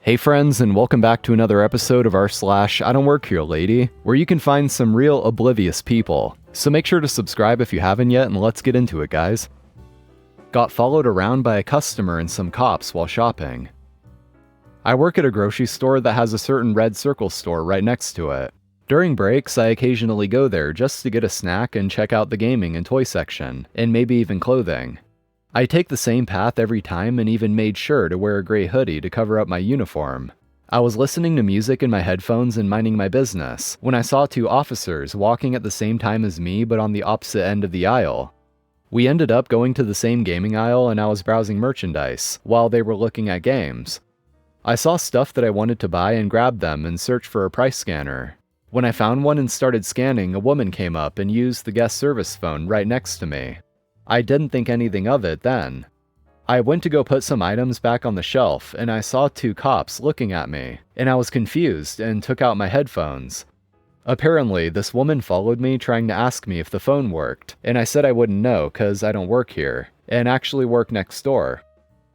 Hey friends, and welcome back to another episode of r/IDontWorkHereLady, where you can find some real oblivious people. So make sure to subscribe if you haven't yet, and let's get into it, guys. Got followed around by a customer and some cops while shopping. I work at a grocery store that has a certain red circle store right next to it. During breaks, I occasionally go there just to get a snack and check out the gaming and toy section, and maybe even clothing. I take the same path every time and even made sure to wear a gray hoodie to cover up my uniform. I was listening to music in my headphones and minding my business when I saw two officers walking at the same time as me but on the opposite end of the aisle. We ended up going to the same gaming aisle and I was browsing merchandise while they were looking at games. I saw stuff that I wanted to buy and grabbed them and searched for a price scanner. When I found one and started scanning, a woman came up and used the guest service phone right next to me. I didn't think anything of it then. I went to go put some items back on the shelf and I saw two cops looking at me, and I was confused and took out my headphones. Apparently, this woman followed me trying to ask me if the phone worked, and I said I wouldn't know cause I don't work here, and actually work next door.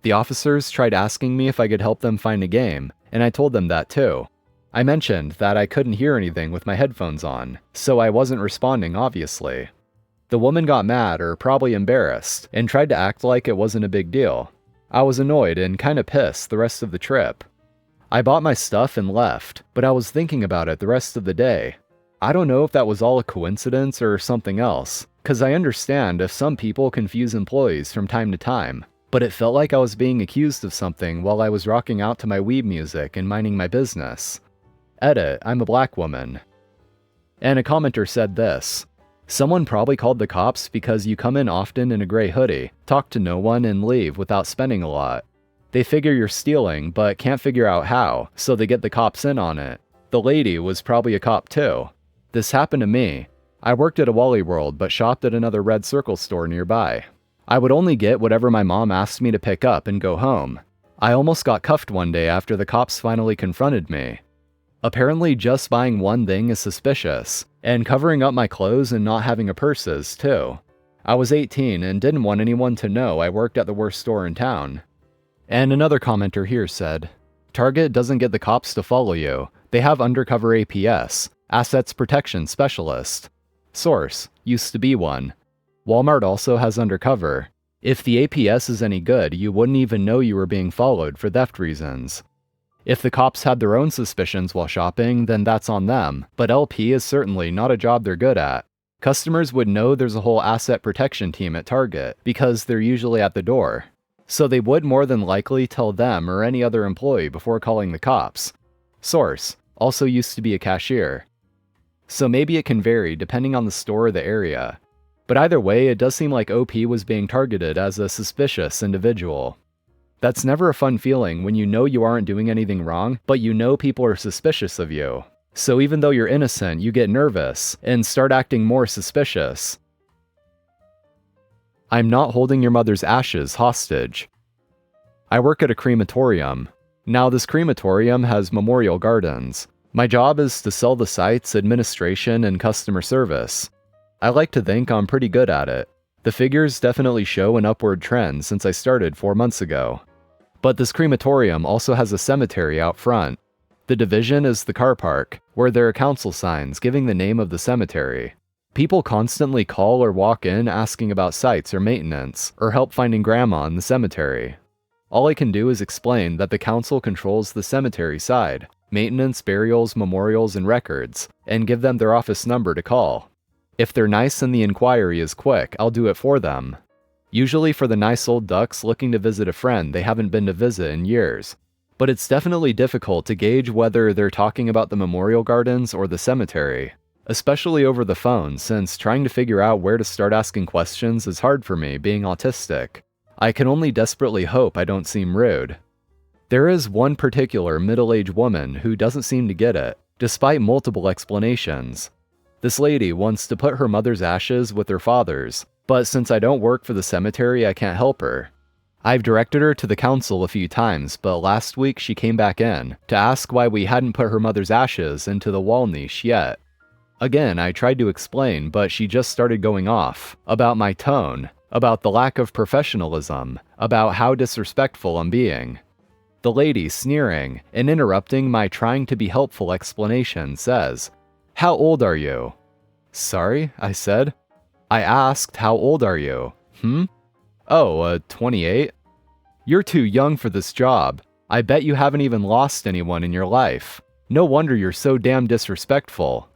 The officers tried asking me if I could help them find a game, and I told them that too. I mentioned that I couldn't hear anything with my headphones on, so I wasn't responding obviously. The woman got mad, or probably embarrassed, and tried to act like it wasn't a big deal. I was annoyed and kinda pissed the rest of the trip. I bought my stuff and left, but I was thinking about it the rest of the day. I don't know if that was all a coincidence or something else, cause I understand if some people confuse employees from time to time, but it felt like I was being accused of something while I was rocking out to my weeb music and minding my business. Edit, I'm a black woman. And a commenter said this: someone probably called the cops because you come in often in a gray hoodie, talk to no one, and leave without spending a lot. They figure you're stealing, but can't figure out how, so they get the cops in on it. The lady was probably a cop too. This happened to me. I worked at a Wally World, but shopped at another red circle store nearby. I would only get whatever my mom asked me to pick up and go home. I almost got cuffed one day after the cops finally confronted me. Apparently just buying one thing is suspicious, and covering up my clothes and not having a purse is too. I was 18 and didn't want anyone to know I worked at the worst store in town. And another commenter here said, Target doesn't get the cops to follow you. They have undercover APS, Assets Protection Specialist. Source, used to be one. Walmart also has undercover. If the APS is any good, you wouldn't even know you were being followed for theft reasons. If the cops had their own suspicions while shopping, then that's on them, but LP is certainly not a job they're good at. Customers would know there's a whole asset protection team at Target, because they're usually at the door. So they would more than likely tell them or any other employee before calling the cops. Source, also used to be a cashier. So maybe it can vary depending on the store or the area. But either way, it does seem like OP was being targeted as a suspicious individual. That's never a fun feeling when you know you aren't doing anything wrong, but you know people are suspicious of you. So even though you're innocent, you get nervous and start acting more suspicious. I'm not holding your mother's ashes hostage. I work at a crematorium. Now this crematorium has memorial gardens. My job is to sell the sites, administration, and customer service. I like to think I'm pretty good at it. The figures definitely show an upward trend since I started 4 months ago. But this crematorium also has a cemetery out front. The division is the car park, where there are council signs giving the name of the cemetery. People constantly call or walk in asking about sites or maintenance, or help finding grandma in the cemetery. All I can do is explain that the council controls the cemetery side, maintenance, burials, memorials, and records, and give them their office number to call. If they're nice and the inquiry is quick, I'll do it for them. Usually for the nice old ducks looking to visit a friend they haven't been to visit in years. But it's definitely difficult to gauge whether they're talking about the memorial gardens or the cemetery, especially over the phone, since trying to figure out where to start asking questions is hard for me being autistic. I can only desperately hope I don't seem rude. There is one particular middle-aged woman who doesn't seem to get it, despite multiple explanations. This lady wants to put her mother's ashes with her father's, but since I don't work for the cemetery, I can't help her. I've directed her to the council a few times, but last week she came back in to ask why we hadn't put her mother's ashes into the wall niche yet. Again, I tried to explain, but she just started going off about my tone, about the lack of professionalism, about how disrespectful I'm being. The lady, sneering and interrupting my trying to be helpful explanation, says, "How old are you?" "Sorry," I said. "I asked, how old are you?" "Oh, 28. You're too young for this job. I bet you haven't even lost anyone in your life. No wonder you're so damn disrespectful."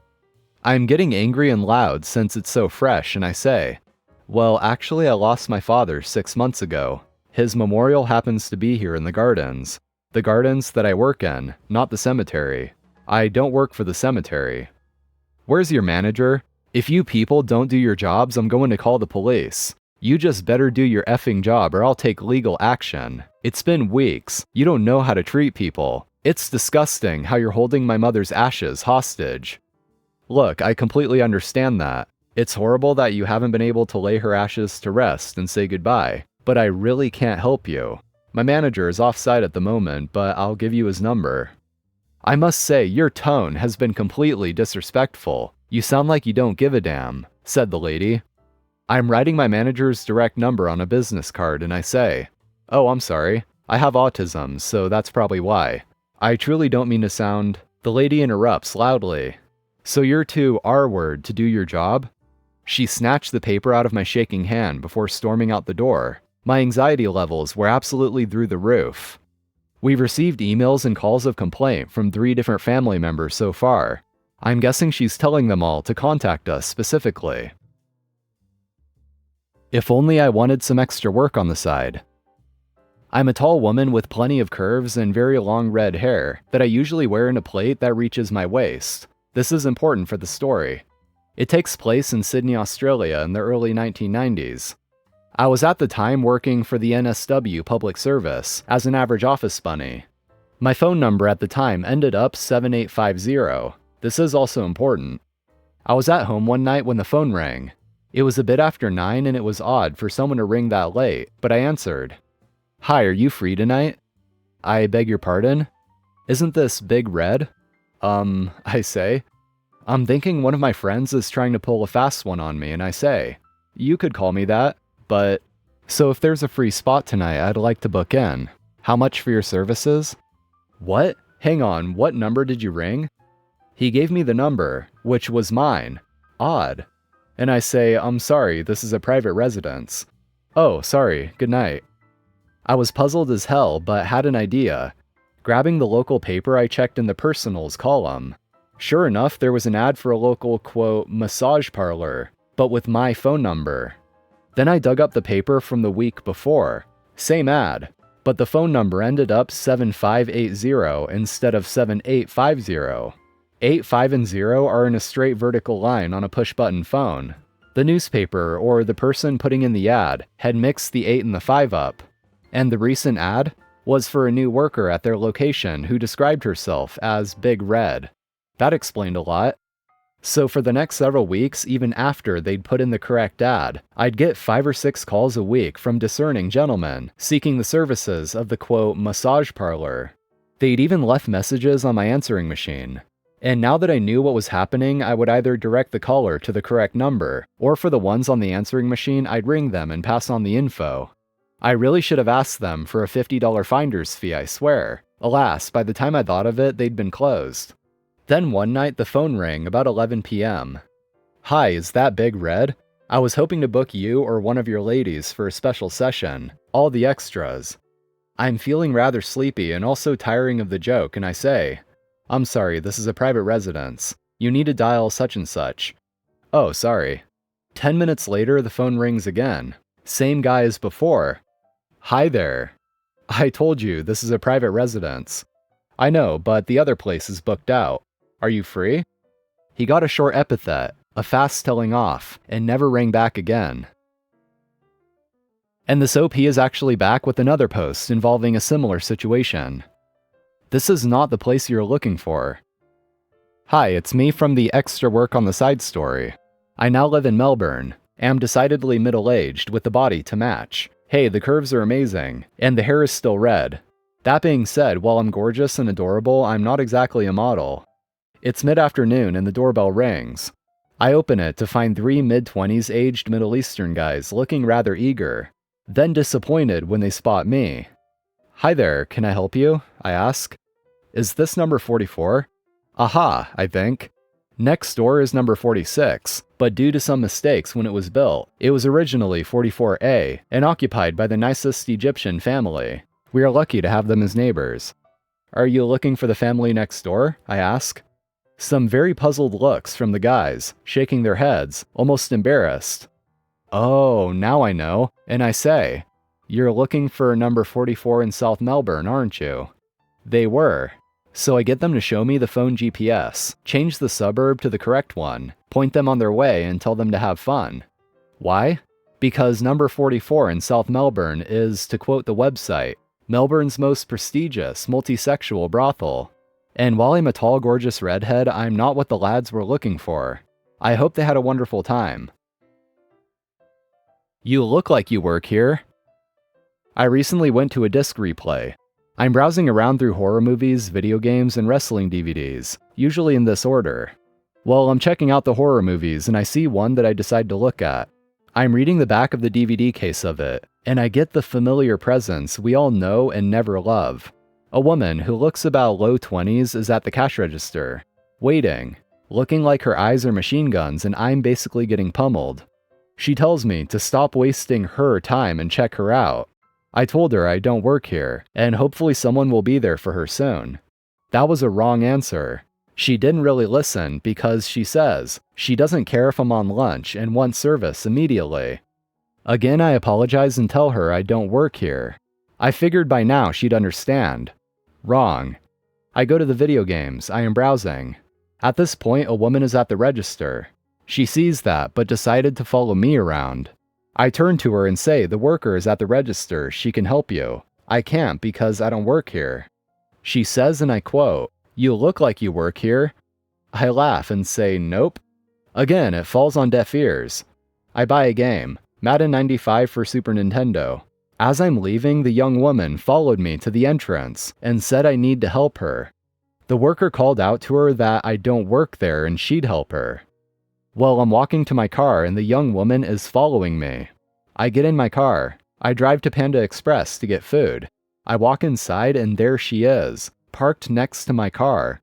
I'm getting angry and loud since it's so fresh, and I say, "Well, actually I lost my father 6 months ago. His memorial happens to be here in the gardens. The gardens that I work in, not the cemetery. I don't work for the cemetery." "Where's your manager? If you people don't do your jobs, I'm going to call the police. You just better do your effing job or I'll take legal action. It's been weeks. You don't know how to treat people. It's disgusting how you're holding my mother's ashes hostage." Look, I completely understand that. It's horrible that you haven't been able to lay her ashes to rest and say goodbye, but I really can't help you. My manager is off-site at the moment, but I'll give you his number. "I must say, your tone has been completely disrespectful. You sound like you don't give a damn," said the lady. I'm writing my manager's direct number on a business card and I say, "Oh, I'm sorry. I have autism, so that's probably why. I truly don't mean to sound..." The lady interrupts loudly. "So you're too R-word to do your job?" She snatched the paper out of my shaking hand before storming out the door. My anxiety levels were absolutely through the roof. We've received emails and calls of complaint from 3 different family members so far. I'm guessing she's telling them all to contact us specifically. If only I wanted some extra work on the side. I'm a tall woman with plenty of curves and very long red hair that I usually wear in a plait that reaches my waist. This is important for the story. It takes place in Sydney, Australia in the early 1990s. I was at the time working for the NSW Public Service as an average office bunny. My phone number at the time ended up 7850. This is also important. I was at home one night when the phone rang. It was a bit after 9 and it was odd for someone to ring that late, but I answered. "Hi, are you free tonight?" "I beg your pardon? Isn't this Big Red?" I say. I'm thinking one of my friends is trying to pull a fast one on me, and I say, "You could call me that, but..." "So if there's a free spot tonight, I'd like to book in. How much for your services?" "What? Hang on, what number did you ring?" He gave me the number, which was mine. Odd. And I say, "I'm sorry, this is a private residence." "Oh, sorry, good night." I was puzzled as hell, but had an idea. Grabbing the local paper, I checked in the personals column. Sure enough, there was an ad for a local, quote, massage parlor, but with my phone number. Then I dug up the paper from the week before. Same ad, but the phone number ended up 7580 instead of 7850. 8, 5, and 0 are in a straight vertical line on a push-button phone. The newspaper, or the person putting in the ad, had mixed the 8 and the 5 up. And the recent ad was for a new worker at their location who described herself as Big Red. That explained a lot. So for the next several weeks, even after they'd put in the correct ad, I'd get 5 or 6 calls a week from discerning gentlemen seeking the services of the, quote, massage parlor. They'd even left messages on my answering machine. And now that I knew what was happening, I would either direct the caller to the correct number, or for the ones on the answering machine, I'd ring them and pass on the info. I really should have asked them for a $50 finder's fee, I swear. Alas, by the time I thought of it, they'd been closed. Then one night the phone rang about 11 p.m. "Hi, is that Big Red? I was hoping to book you or one of your ladies for a special session. All the extras." I'm feeling rather sleepy and also tiring of the joke, and I say, "I'm sorry, this is a private residence. You need to dial such and such." "Oh, sorry." 10 minutes later, the phone rings again. Same guy as before. "Hi there. I told you, this is a private residence." "I know, but the other place is booked out. Are you free?" He got a short epithet, a fast telling off, and never rang back again. And this OP is actually back with another post involving a similar situation. This is not the place you're looking for. "Hi, it's me from the extra work on the side story. I now live in Melbourne. Am decidedly middle-aged with the body to match. Hey, the curves are amazing, and the hair is still red. That being said, while I'm gorgeous and adorable, I'm not exactly a model. It's mid-afternoon and the doorbell rings. I open it to find 3 mid-20s aged Middle Eastern guys looking rather eager, then disappointed when they spot me. Hi there, can I help you? I ask. Is this number 44? Aha, I think. Next door is number 46, but due to some mistakes when it was built, it was originally 44A and occupied by the nicest Egyptian family. We are lucky to have them as neighbors. Are you looking for the family next door? I ask. Some very puzzled looks from the guys, shaking their heads, almost embarrassed. Oh, now I know, and I say, you're looking for number 44 in South Melbourne, aren't you? They were. So I get them to show me the phone GPS, change the suburb to the correct one, point them on their way and tell them to have fun. Why? Because number 44 in South Melbourne is, to quote the website, Melbourne's most prestigious multi-sexual brothel. And while I'm a tall, gorgeous redhead, I'm not what the lads were looking for. I hope they had a wonderful time. You look like you work here. I recently went to a disc replay. I'm browsing around through horror movies, video games, and wrestling DVDs, usually in this order. Well, I'm checking out the horror movies and I see one that I decide to look at. I'm reading the back of the DVD case of it, and I get the familiar presence we all know and never love. A woman who looks about low 20s is at the cash register, waiting, looking like her eyes are machine guns and I'm basically getting pummeled. She tells me to stop wasting her time and check her out. I told her I don't work here, and hopefully someone will be there for her soon. That was a wrong answer. She didn't really listen because she says she doesn't care if I'm on lunch and wants service immediately. Again, I apologize and tell her I don't work here. I figured by now she'd understand. Wrong. I go to the video games. I am browsing. At this point, a woman is at the register. She sees that, but decided to follow me around. I turn to her and say the worker is at the register, she can help you. I can't because I don't work here. She says, and I quote, "You look like you work here." I laugh and say, nope. Again, it falls on deaf ears. I buy a game, Madden 95 for Super Nintendo. As I'm leaving, the young woman followed me to the entrance and said I need to help her. The worker called out to her that I don't work there and she'd help her. Well, I'm walking to my car and the young woman is following me. I get in my car. I drive to Panda Express to get food. I walk inside and there she is, parked next to my car.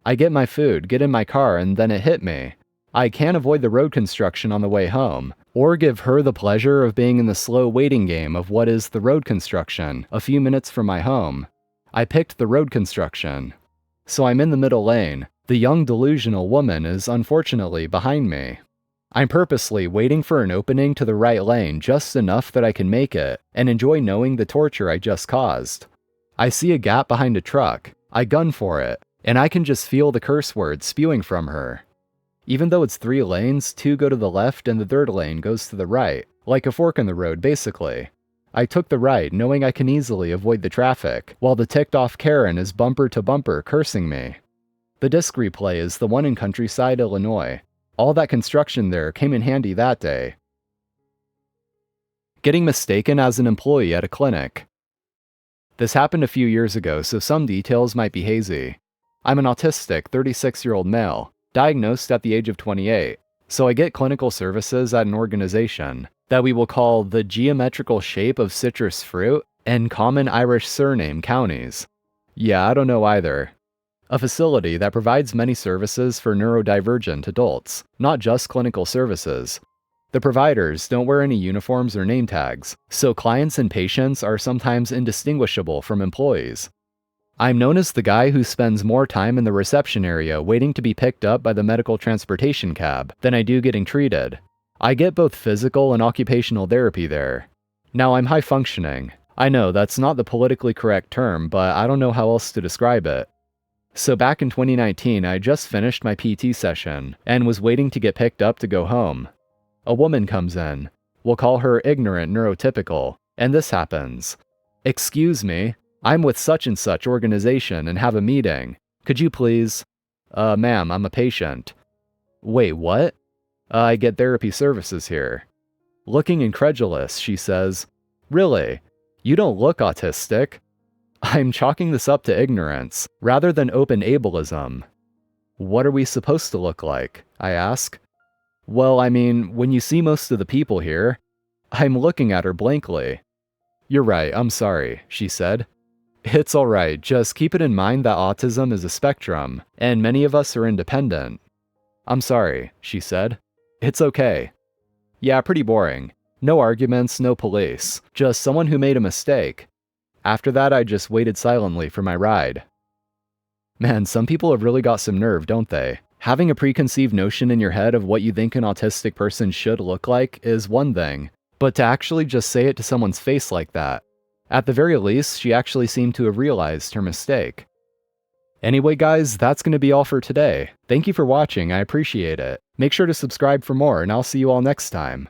I get my food, get in my car, and then it hit me. I can't avoid the road construction on the way home, or give her the pleasure of being in the slow waiting game of what is the road construction a few minutes from my home. I picked the road construction. So I'm in the middle lane. The young delusional woman is unfortunately behind me. I'm purposely waiting for an opening to the right lane just enough that I can make it and enjoy knowing the torture I just caused. I see a gap behind a truck. I gun for it, and I can just feel the curse words spewing from her. Even though it's 3 lanes, 2 go to the left and the 3rd lane goes to the right, like a fork in the road basically. I took the right knowing I can easily avoid the traffic, while the ticked off Karen is bumper to bumper cursing me. The disc replay is the one in Countryside, Illinois. All that construction there came in handy that day. Getting mistaken as an employee at a clinic. This happened a few years ago, so some details might be hazy. I'm an autistic 36-year-old male, diagnosed at the age of 28, so I get clinical services at an organization that we will call the geometrical shape of citrus fruit and common Irish surname counties. Yeah, I don't know either. A facility that provides many services for neurodivergent adults, not just clinical services. The providers don't wear any uniforms or name tags, so clients and patients are sometimes indistinguishable from employees. I'm known as the guy who spends more time in the reception area waiting to be picked up by the medical transportation cab than I do getting treated. I get both physical and occupational therapy there. Now I'm high functioning. I know that's not the politically correct term, but I don't know how else to describe it. So back in 2019, I just finished my PT session and was waiting to get picked up to go home. A woman comes in. We'll call her ignorant neurotypical, and this happens. "Excuse me, I'm with such and such organization and have a meeting. Could you please?" Ma'am, I'm a patient." "Wait, what?" "I get therapy services here." Looking incredulous, she says, "Really? You don't look autistic." I'm chalking this up to ignorance, rather than open ableism. "What are we supposed to look like?" I ask. "Well, I mean, when you see most of the people here..." I'm looking at her blankly. "You're right, I'm sorry," she said. It's alright, just keep it in mind that autism is a spectrum, and many of us are independent. I'm sorry, she said. It's okay. Yeah, pretty boring. No arguments, no police. Just someone who made a mistake. After that, I just waited silently for my ride. Man, some people have really got some nerve, don't they? Having a preconceived notion in your head of what you think an autistic person should look like is one thing, but to actually just say it to someone's face like that. At the very least, she actually seemed to have realized her mistake. Anyway guys, that's going to be all for today. Thank you for watching, I appreciate it. Make sure to subscribe for more, and I'll see you all next time.